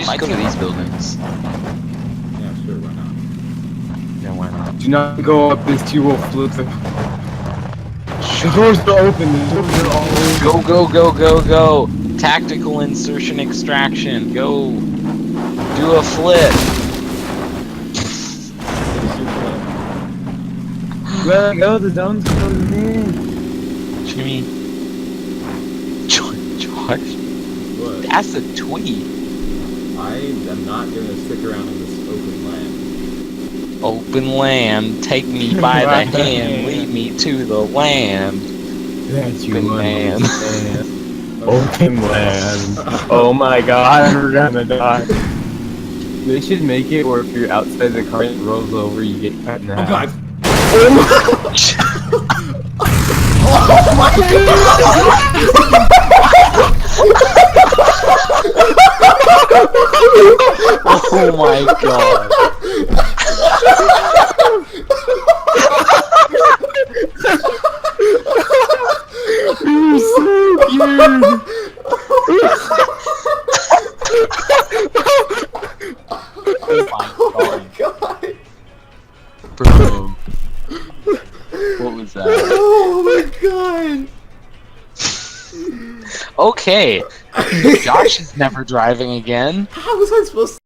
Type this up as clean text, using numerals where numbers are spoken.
just go to these buildings? Yeah, sure, why not? Yeah, why not? Do not go up this, you will flip the... The doors are open, the doors are all open. Go, go, go, go, go! Tactical insertion extraction. Go. Do a flip. Let go, the zone's closing in. Jimmy. Josh. What? That's a tweet. I am not gonna stick around in this open land. Open land. Take me by the hand. Lead me to the land. That's you, Open man. understand. Open land. Oh my god, we're gonna die. They should make it where if you're outside the car and it rolls over, you get cut in half. Oh god! Oh my god. You're so cute! Oh my god. Bro. What was that? Oh my god! Okay. Josh is never driving again. How was I supposed to?